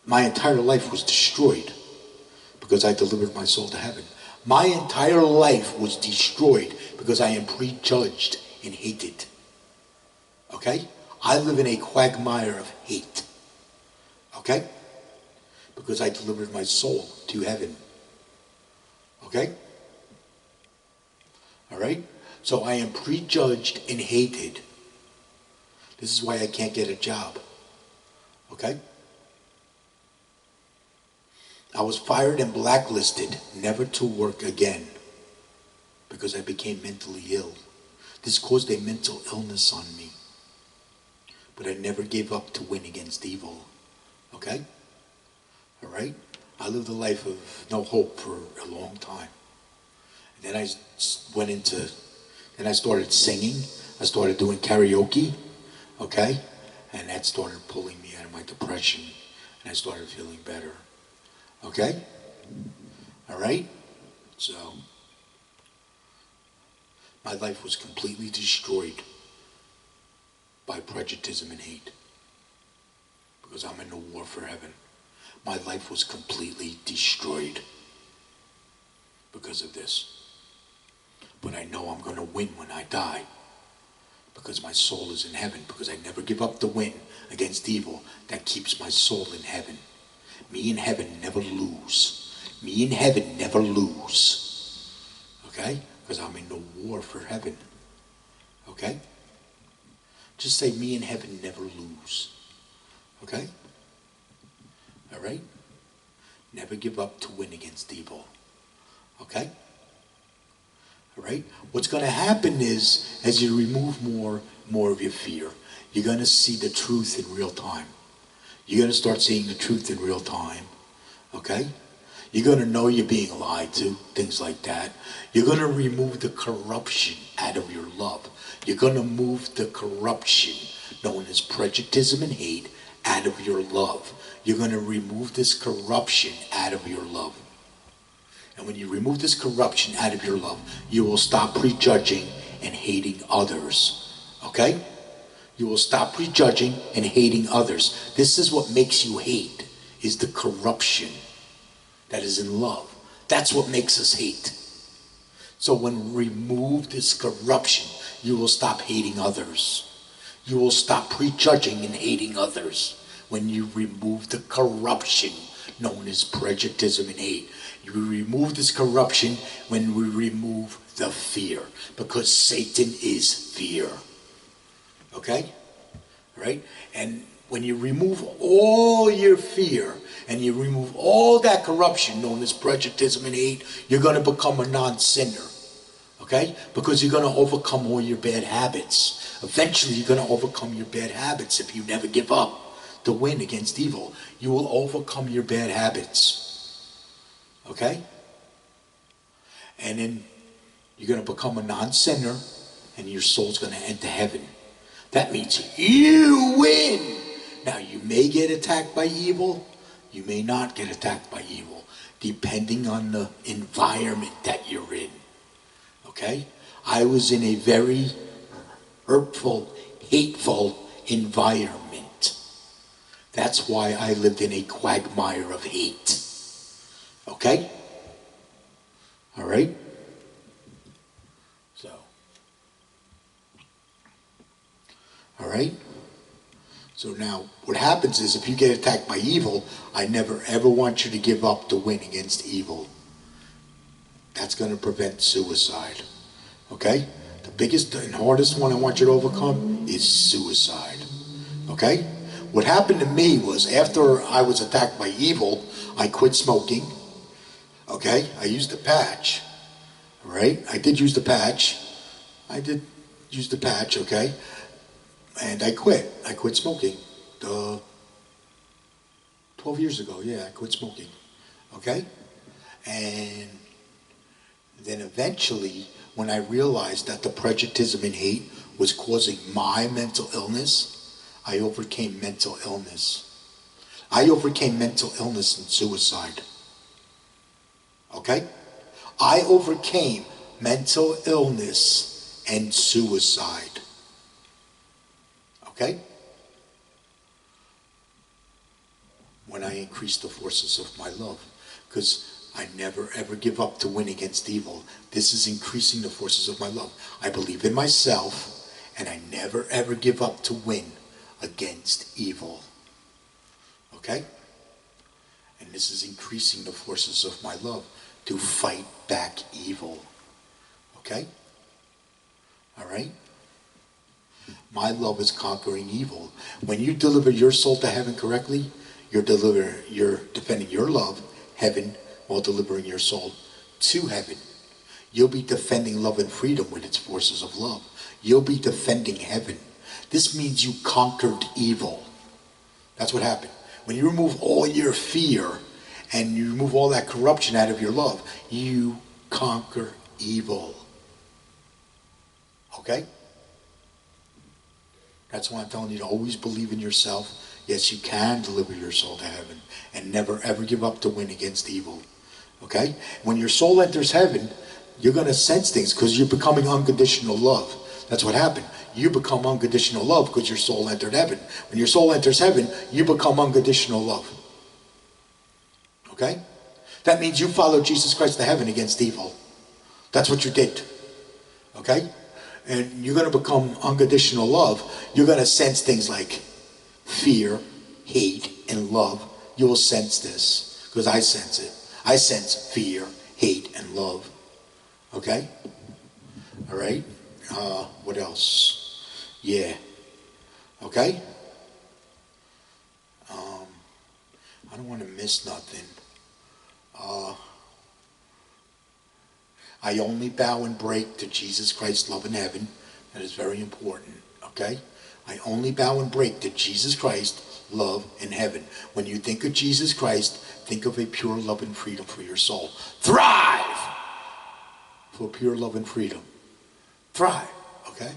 my entire life was destroyed because I delivered my soul to heaven. My entire life was destroyed because I am prejudged and hated. Okay? I live in a quagmire of hate. Okay? Because I delivered my soul to heaven. Okay? Alright? So I am prejudged and hated. This is why I can't get a job. Okay? I was fired and blacklisted, never to work again, because I became mentally ill. This caused a mental illness on me. But I never gave up to win against evil. Okay? Alright? I lived a life of no hope for a long time. And then I then I started singing. I started doing karaoke. Okay? And that started pulling me out of my depression. And I started feeling better. Okay? Alright? So, my life was completely destroyed by prejudice and hate. Because I'm in a war for heaven. My life was completely destroyed because of this. But I know I'm going to win when I die. Because my soul is in heaven. Because I never give up the win against evil. That keeps my soul in heaven. Me in heaven never lose. Me in heaven never lose. Okay? Because I'm in the war for heaven. Okay? Just say, me in heaven never lose. Okay? Alright? Never give up to win against evil. Okay? Alright? What's going to happen is, as you remove more of your fear, you're going to see the truth in real time. You're going to start seeing the truth in real time. Okay? You're going to know you're being lied to, things like that. You're going to remove the corruption out of your love. You're going to move the corruption known as prejudice and hate out of your love. You're going to remove this corruption out of your love. And when you remove this corruption out of your love, you will stop prejudging and hating others. Okay? You will stop prejudging and hating others. This is what makes you hate, is the corruption that is in love. That's what makes us hate. So when we remove this corruption, you will stop hating others. You will stop prejudging and hating others when you remove the corruption known as prejudice and hate. You remove this corruption when we remove the fear, because Satan is fear. Okay? Right? And when you remove all your fear and you remove all that corruption known as prejudice and hate, you're going to become a non-sinner. Okay? Because you're going to overcome all your bad habits. Eventually, you're going to overcome your bad habits if you never give up to win against evil. You will overcome your bad habits. Okay? And then you're going to become a non-sinner, and your soul's going to enter heaven. That means you win. Now, you may get attacked by evil. You may not get attacked by evil, depending on the environment that you're in. Okay? I was in a very hurtful, hateful environment. That's why I lived in a quagmire of hate. Okay? All right? So. All right? So now, what happens is if you get attacked by evil, I never ever want you to give up to win against evil. That's going to prevent suicide. Okay? The biggest and hardest one I want you to overcome is suicide. Okay? What happened to me was after I was attacked by evil, I quit smoking. Okay? I used the patch. All right? I did use the patch. Okay? And I quit. I quit smoking. 12 years ago, yeah, I quit smoking. Okay? And then eventually, when I realized that the prejudice and hate was causing my mental illness, I overcame mental illness. I overcame mental illness and suicide. Okay? I overcame mental illness and suicide. Okay? When I increase the forces of my love. Because I never ever give up to win against evil. This is increasing the forces of my love. I believe in myself, and I never ever give up to win against evil. Okay? And this is increasing the forces of my love to fight back evil. Okay? All right? My love is conquering evil. When you deliver your soul to heaven correctly, you're defending your love, heaven, while delivering your soul to heaven. You'll be defending love and freedom with its forces of love. You'll be defending heaven. This means you conquered evil. That's what happened. When you remove all your fear and you remove all that corruption out of your love, you conquer evil. Okay? That's why I'm telling you to always believe in yourself. Yes, you can deliver your soul to heaven and never ever give up to win against evil. Okay? When your soul enters heaven, you're going to sense things because you're becoming unconditional love. That's what happened. You become unconditional love because your soul entered heaven. When your soul enters heaven, you become unconditional love. Okay? That means you follow Jesus Christ to heaven against evil. That's what you did. Okay? And you're going to become unconditional love. You're going to sense things like fear, hate, and love. You will sense this because I sense it. I sense fear, hate, and love. Okay? All right? What else? Yeah. Okay? I don't want to miss nothing. I only bow and break to Jesus Christ's love in heaven. That is very important. Okay? I only bow and break to Jesus Christ, love in heaven. When you think of Jesus Christ, think of a pure love and freedom for your soul. Thrive for pure love and freedom. Thrive. Okay?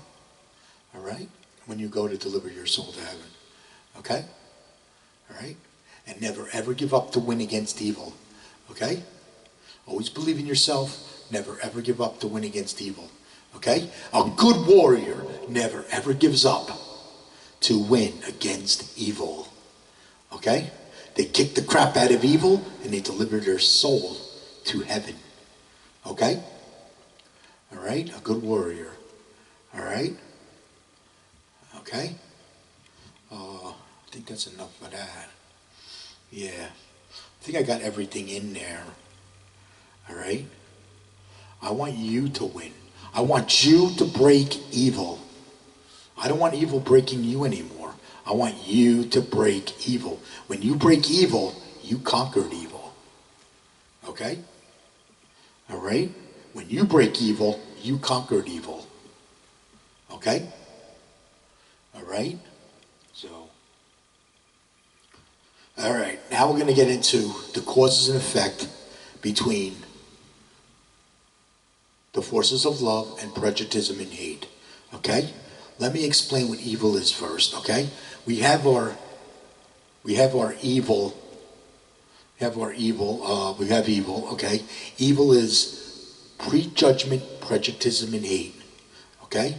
All right? When you go to deliver your soul to heaven. Okay? All right? And never ever give up to win against evil. Okay? Always believe in yourself. Never ever give up to win against evil. Okay? A good warrior never ever gives up to win against evil. Okay? They kick the crap out of evil and they deliver their soul to heaven. Okay? All right? A good warrior. All right? Okay? I think that's enough for that. Yeah. I think I got everything in there. All right? I want you to win. I want you to break evil. I don't want evil breaking you anymore. I want you to break evil. When you break evil, you conquered evil. Okay? All right? When you break evil, you conquered evil. Okay? right? So, all right, now we're going to get into the causes and effect between the forces of love and prejudice and hate. Okay? Let me explain what evil is first, okay? We have our evil. We have evil, okay? Evil is prejudgment, prejudice, and hate. Okay?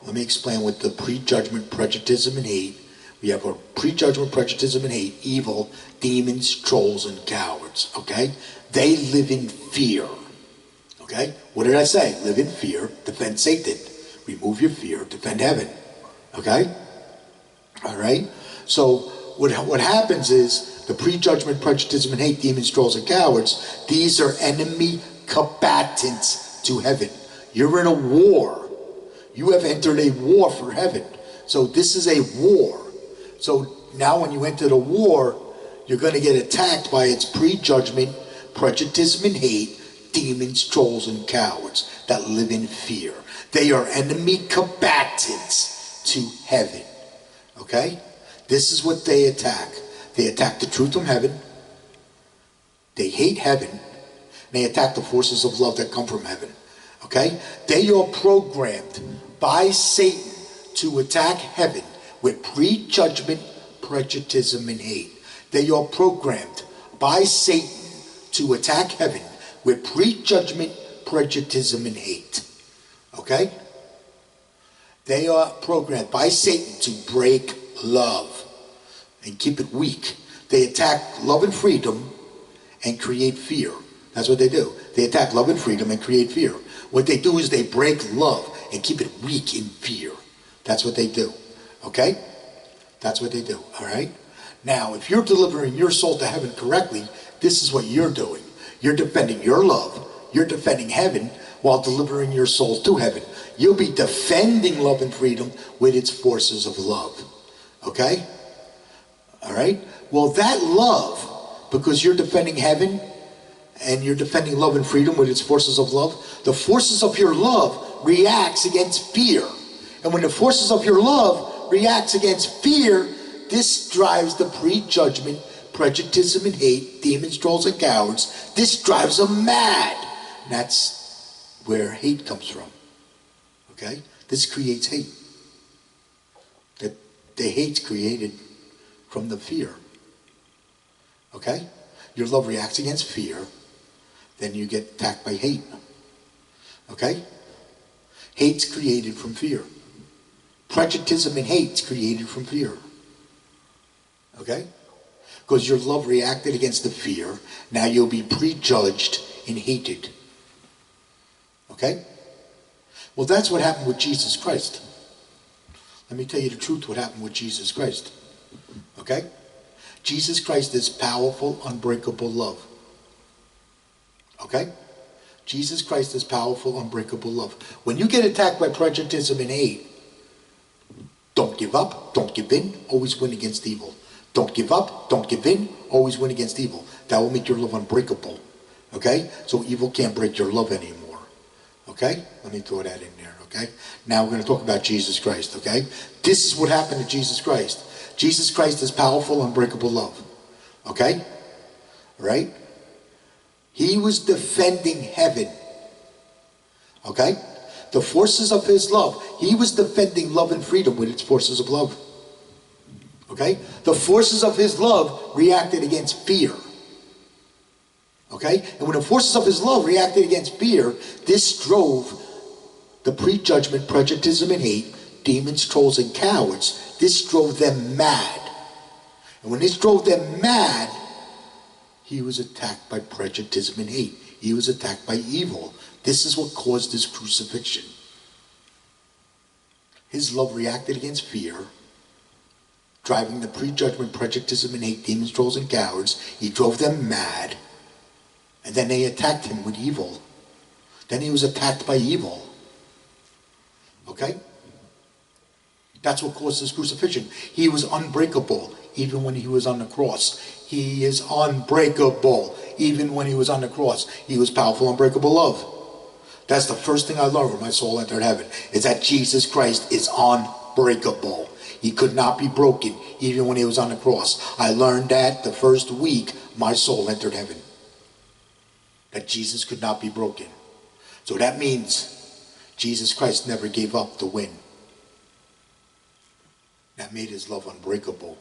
Let me explain what the prejudgment, prejudice, and hate. We have our prejudgment, prejudice, and hate, evil, demons, trolls, and cowards. Okay? They live in fear. Okay? What did I say? Live in fear, defend Satan. Remove your fear, defend heaven. Okay? All right? So what happens is the prejudgment, prejudice, and hate, demons, trolls, and cowards, these are enemy combatants to heaven. You're in a war. You have entered a war for heaven. So this is a war. So now when you enter the war, you're going to get attacked by its prejudgment, prejudice, and hate, demons, trolls, and cowards that live in fear. They are enemy combatants to heaven. Okay? This is what they attack. They attack the truth from heaven. They hate heaven. And they attack the forces of love that come from heaven. Okay? They are programmed by Satan to attack heaven with prejudgment, prejudice, and hate. They are programmed by Satan to attack heaven with prejudgment, prejudice, and hate. Okay? They are programmed by Satan to break love and keep it weak. They attack love and freedom and create fear. That's what they do. They attack love and freedom and create fear. What they do is they break love and keep it weak in fear. That's what they do. Okay? That's what they do. All right? Now, if you're delivering your soul to heaven correctly, this is what you're doing. You're defending your love. You're defending heaven while delivering your soul to heaven. You'll be defending love and freedom with its forces of love. Okay? All right? Well, that love, because you're defending heaven and you're defending love and freedom with its forces of love, the forces of your love reacts against fear. And when the forces of your love reacts against fear, this drives the prejudgment, prejudice, and hate, demons, trolls, and cowards. This drives them mad. And that's where hate comes from. Okay? This creates hate. The hate's created from the fear. Okay? Your love reacts against fear, then you get attacked by hate. Okay? Hate's created from fear. Prejudice and hate's created from fear. Okay? Because your love reacted against the fear, now you'll be prejudged and hated. Okay? Well, that's what happened with Jesus Christ. Let me tell you the truth what happened with Jesus Christ. Okay? Jesus Christ is powerful, unbreakable love. Okay? Jesus Christ is powerful, unbreakable love. When you get attacked by prejudice and hate, don't give up, don't give in, always win against evil. Don't give up, don't give in, always win against evil. That will make your love unbreakable. Okay? So evil can't break your love anymore. Okay? Let me throw that in there, okay? Now we're going to talk about Jesus Christ, okay? This is what happened to Jesus Christ. Jesus Christ is powerful, unbreakable love. Okay? Right? He was defending heaven. Okay? The forces of his love. He was defending love and freedom with its forces of love. Okay? The forces of his love reacted against fear. Okay? And when the forces of his love reacted against fear, this drove the prejudgment, prejudice, and hate, demons, trolls, and cowards. This drove them mad. And when this drove them mad, he was attacked by prejudice and hate. He was attacked by evil. This is what caused his crucifixion. His love reacted against fear, driving the prejudgment, prejudice, and hate, demons, trolls, and cowards. He drove them mad. And then they attacked him with evil. Then he was attacked by evil. Okay? That's what caused his crucifixion. He was unbreakable even when he was on the cross. He is unbreakable even when he was on the cross. He was powerful, unbreakable love. That's the first thing I learned when my soul entered heaven, is that Jesus Christ is unbreakable. unbreakable. He could not be broken even when he was on the cross. I learned that the first week my soul entered heaven. That Jesus could not be broken. So that means Jesus Christ never gave up the win. That made his love unbreakable.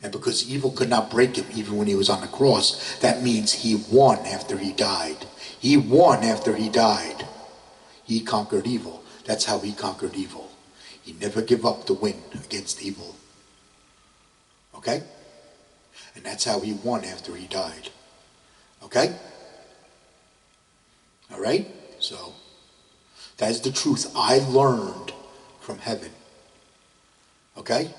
And because evil could not break him even when he was on the cross, that means he won after he died. He won after he died. He conquered evil. That's how he conquered evil. He never gave up the win against evil. Okay? And that's how he won after he died. Okay? All right? So, that is the truth I learned from heaven. Okay?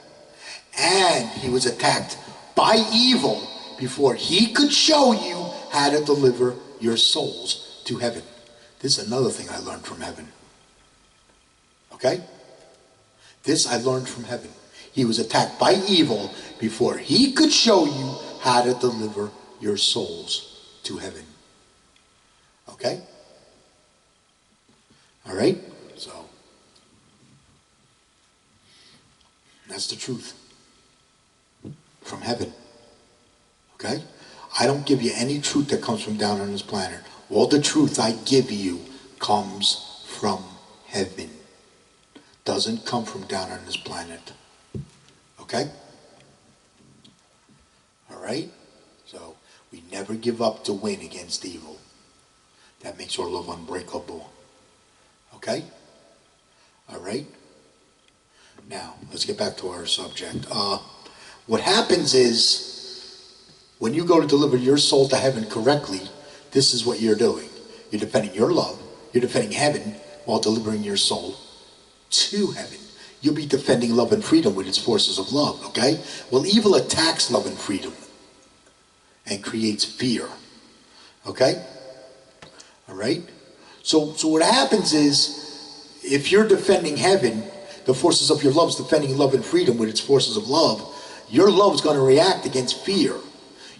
And he was attacked by evil before he could show you how to deliver your souls to heaven. This is another thing I learned from heaven. Okay? This I learned from heaven. He was attacked by evil before he could show you how to deliver your souls to heaven. Okay? All right? So, that's the truth. From heaven. Okay? I don't give you any truth that comes from down on this planet. All the truth I give you comes from heaven. Doesn't come from down on this planet. Okay? All right? So, we never give up to win against evil. That makes our love unbreakable. Okay? All right? Now, let's get back to our subject. What happens is, when you go to deliver your soul to heaven correctly, this is what you're doing. You're defending your love. You're defending heaven while delivering your soul to heaven. You'll be defending love and freedom with its forces of love, okay? Well, evil attacks love and freedom and creates fear, okay? All right? So what happens is, if you're defending heaven, the forces of your love is defending love and freedom with its forces of love, your love is going to react against fear.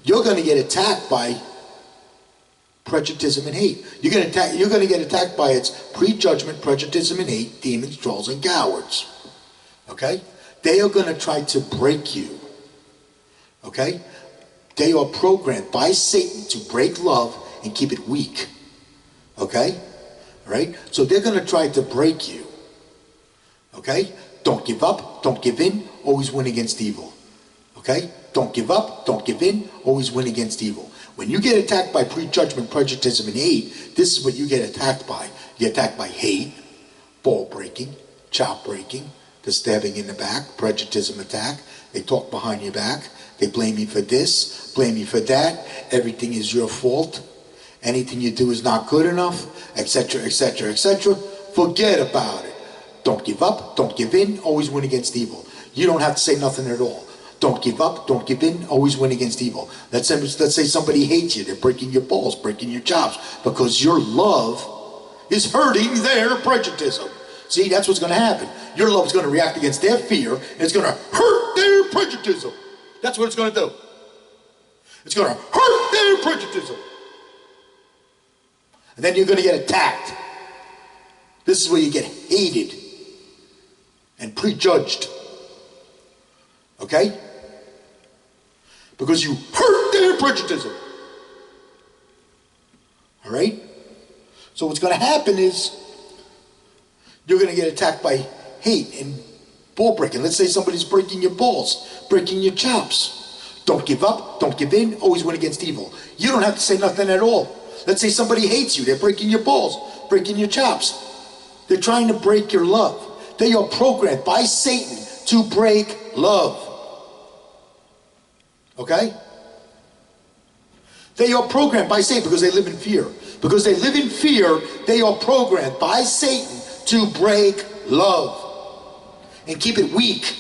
You're going to get attacked by prejudice and hate. You're going to get attacked by its prejudgment, prejudice and hate, demons, trolls, and cowards. Okay? They are going to try to break you. Okay? They are programmed by Satan to break love and keep it weak. Okay? All right? So they're going to try to break you. Okay? Don't give up. Don't give in. Always win against evil. Okay? Don't give up. Don't give in. Always win against evil. When you get attacked by prejudgment, prejudice, and hate, this is what you get attacked by. You get attacked by hate, ball breaking, chop breaking, the stabbing in the back, prejudice attack. They talk behind your back. They blame you for this, blame you for that. Everything is your fault. Anything you do is not good enough, etc., etc., etc. Forget about it. Don't give up. Don't give in. Always win against evil. You don't have to say nothing at all. Don't give up, don't give in, always win against evil. Let's say somebody hates you, they're breaking your balls, breaking your chops, because your love is hurting their prejudice. See, that's what's going to happen. Your love is going to react against their fear, and it's going to hurt their prejudice. That's what it's going to do. It's going to hurt their prejudice. And then you're going to get attacked. This is where you get hated and prejudged. Okay? Because you hurt their prejudice. All right? So what's going to happen is you're going to get attacked by hate and ball breaking. Let's say somebody's breaking your balls, breaking your chops. Don't give up, don't give in, always win against evil. You don't have to say nothing at all. Let's say somebody hates you, they're breaking your balls, breaking your chops. They're trying to break your love. They are programmed by Satan to break love. Okay? They are programmed by Satan because they live in fear. Because they live in fear, they are programmed by Satan to break love and keep it weak.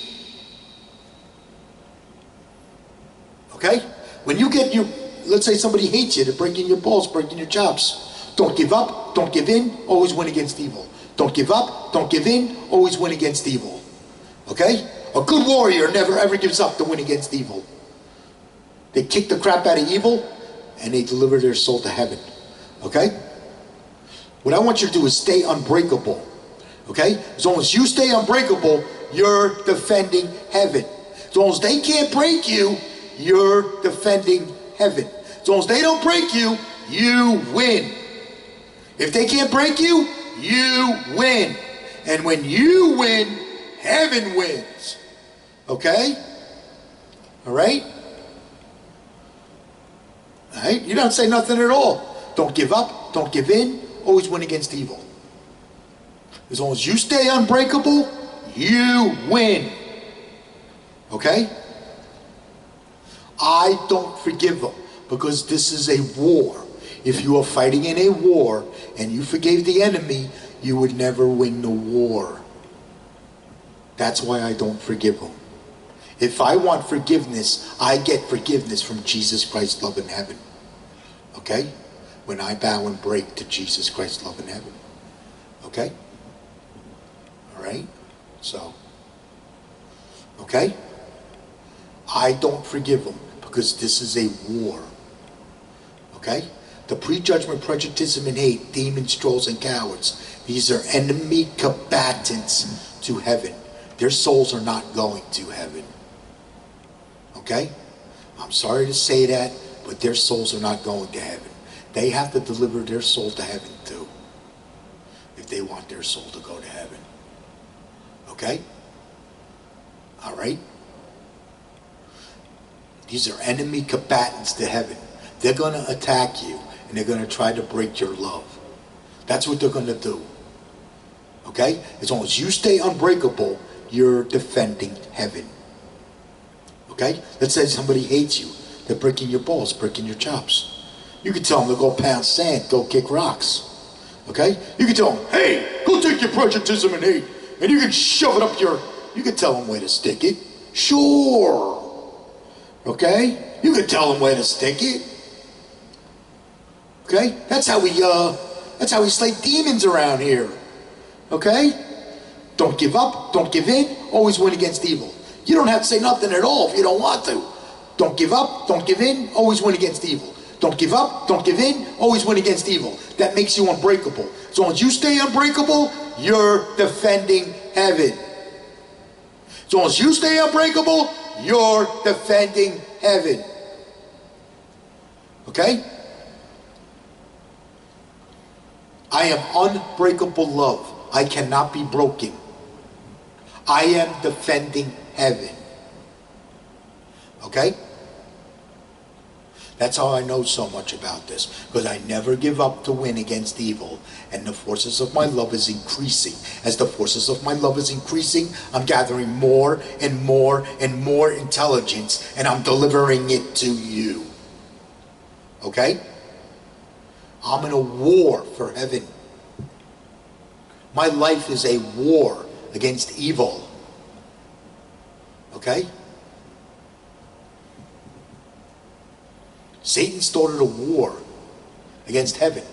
Okay? When you get your, let's say somebody hates you, they're breaking your balls, breaking your chops. Don't give up, don't give in, always win against evil. Don't give up, don't give in, always win against evil. Okay? A good warrior never ever gives up to win against evil. They kick the crap out of evil, and they deliver their soul to heaven. Okay? What I want you to do is stay unbreakable. Okay? As long as you stay unbreakable, you're defending heaven. As long as they can't break you, you're defending heaven. As long as they don't break you, you win. If they can't break you, you win. And when you win, heaven wins. Okay? Alright? Alright? You don't say nothing at all. Don't give up. Don't give in. Always win against evil. As long as you stay unbreakable, you win. Okay? I don't forgive them because this is a war. If you are fighting in a war and you forgave the enemy, you would never win the war. That's why I don't forgive them. If I want forgiveness, I get forgiveness from Jesus Christ's love in heaven. Okay? When I bow and break to Jesus Christ's love in heaven. Okay? Alright? So. Okay? I don't forgive them because this is a war. Okay? The prejudgment, prejudice, and hate, demons, trolls, and cowards, these are enemy combatants to heaven. Their souls are not going to heaven. Okay? I'm sorry to say that, but their souls are not going to heaven. They have to deliver their soul to heaven too, if they want their soul to go to heaven. Okay? Alright? These are enemy combatants to heaven. They're going to attack you, and they're going to try to break your love. That's what they're going to do. Okay? As long as you stay unbreakable, you're defending heaven. Okay? Let's say somebody hates you. They're breaking your balls, breaking your chops. You can tell them to go pound sand, go kick rocks. Okay? You can tell them, hey, go take your prejudice and hate, and you can shove it up your... You can tell them where to stick it. Sure. Okay? You can tell them where to stick it. Okay? That's how we slay demons around here. Okay? Don't give up, don't give in, always win against evil. You don't have to say nothing at all if you don't want to. Don't give up, don't give in, always win against evil. Don't give up, don't give in, always win against evil. That makes you unbreakable. As long as you stay unbreakable, you're defending heaven. As long as you stay unbreakable, you're defending heaven. Okay? I am unbreakable love. I cannot be broken. I am defending heaven. Okay? That's how I know so much about this. Because I never give up to win against evil. And the forces of my love is increasing. As the forces of my love is increasing, I'm gathering more and more and more intelligence. And I'm delivering it to you. Okay? I'm in a war for heaven. My life is a war against evil. Okay? Satan started a war against heaven.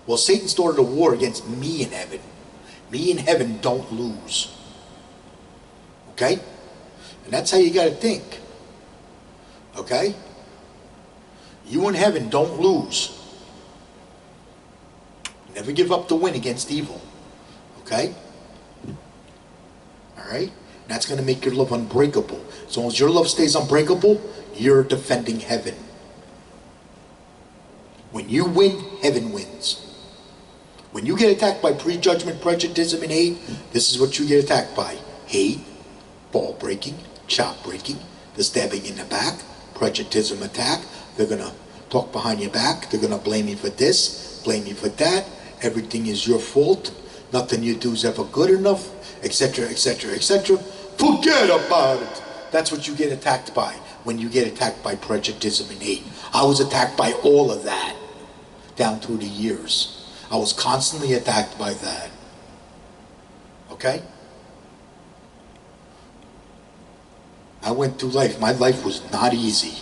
Well, Satan started a war against me in heaven. Me in heaven don't lose. Okay? And that's how you got to think. Okay? You in heaven don't lose. Never give up the win against evil. Okay? Alright? That's going to make your love unbreakable. As long as your love stays unbreakable, you're defending heaven. When you win, heaven wins. When you get attacked by prejudgment, prejudice, and hate, this is what you get attacked by. Hate, ball breaking, chop breaking, the stabbing in the back, prejudice attack. They're going to talk behind your back. They're going to blame you for this, blame you for that. Everything is your fault. Nothing you do is ever good enough, etc., etc., etc. Forget about it. That's what you get attacked by when you get attacked by prejudice and hate. I was attacked by all of that down through the years. I was constantly attacked by that. Okay? I went through life. My life was not easy.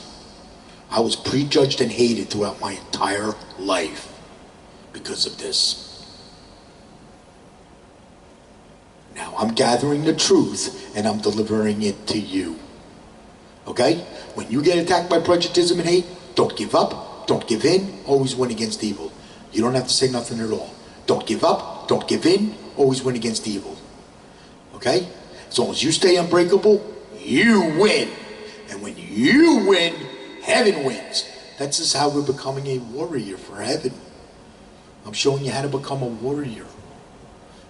I was prejudged and hated throughout my entire life because of this. Now I'm gathering the truth and I'm delivering it to you. Okay? When you get attacked by prejudice and hate, don't give up, don't give in, always win against evil. You don't have to say nothing at all. Don't give up, don't give in, always win against evil. Okay? As long as you stay unbreakable, you win. And when you win, heaven wins. That's just how we're becoming a warrior for heaven. I'm showing you how to become a warrior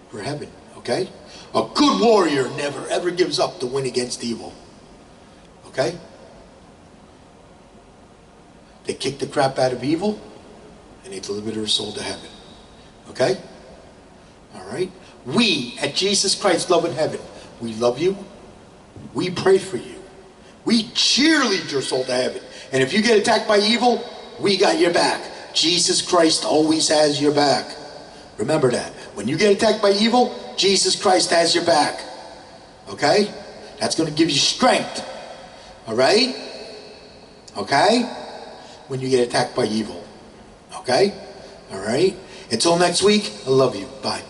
for heaven. Okay? A good warrior never ever gives up to win against evil. Okay? They kick the crap out of evil and they deliver their soul to heaven. Okay? Alright? We at Jesus Christ Love in Heaven, we love you. We pray for you. We cheerlead your soul to heaven. And if you get attacked by evil, we got your back. Jesus Christ always has your back. Remember that. When you get attacked by evil, Jesus Christ has your back. Okay? That's going to give you strength. Alright? Okay? When you get attacked by evil. Okay? Alright? Until next week, I love you. Bye.